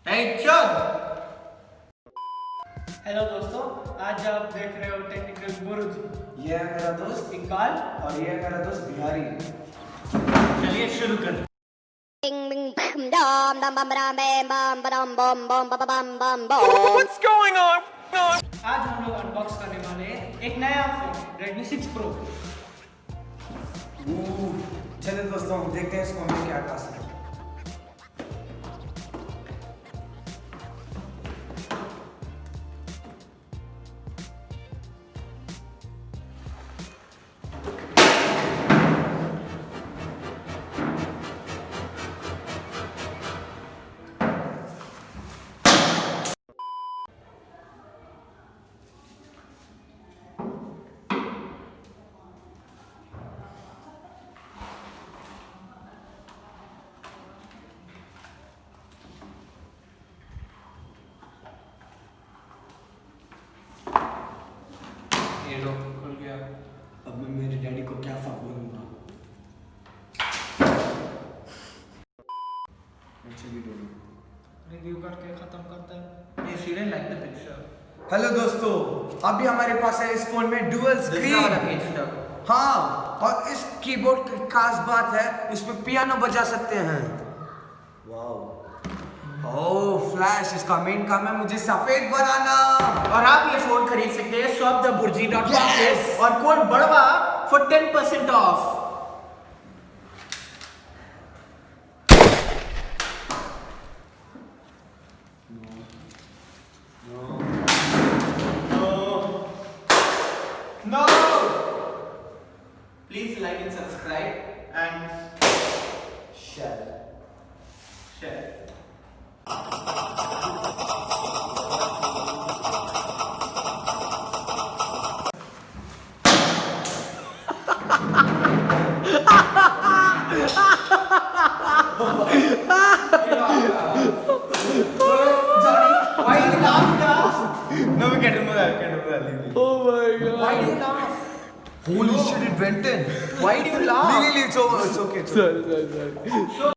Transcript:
Hello दोस्तों, आज आप देख रहे हो टेक्निकल गुरुजी। ये है मेरा दोस्त इकबाल और ये है मेरा दोस्त बिहारी। चलिए शुरू कर। What's going on? आज हम लोग अनबॉक्स करने वाले हैं एक नया फोन Redmi 6 Pro। चलिए दोस्तों, हम देखते हैं इस फोन में क्या खास है। ये लो, खुल गया। अब मैं मेरे डैडी को क्या फक बोलूंगा। रिव्यू करके खत्म करते हैं। ये student like the picture. Hello दोस्तों, अभी हमारे पास है इस फोन में डुअल स्क्रीन। हाँ, और इस कीबोर्ड की खास बात है, इसमें पियानो बजा सकते हैं। वाओ, ओह फ्लैश, इसका मेन काम है मुझे सफेद बनाना। और आप ये फोन खरीद सकते हैं shoptheburji.com से और कोड बड़वा for 10% off. No! Please like and subscribe and share. Johnny, why do you laugh? No, we can't remove that. Oh my god. Why do you laugh? Holy shit, it went in. Why do you laugh? It's okay. Sorry.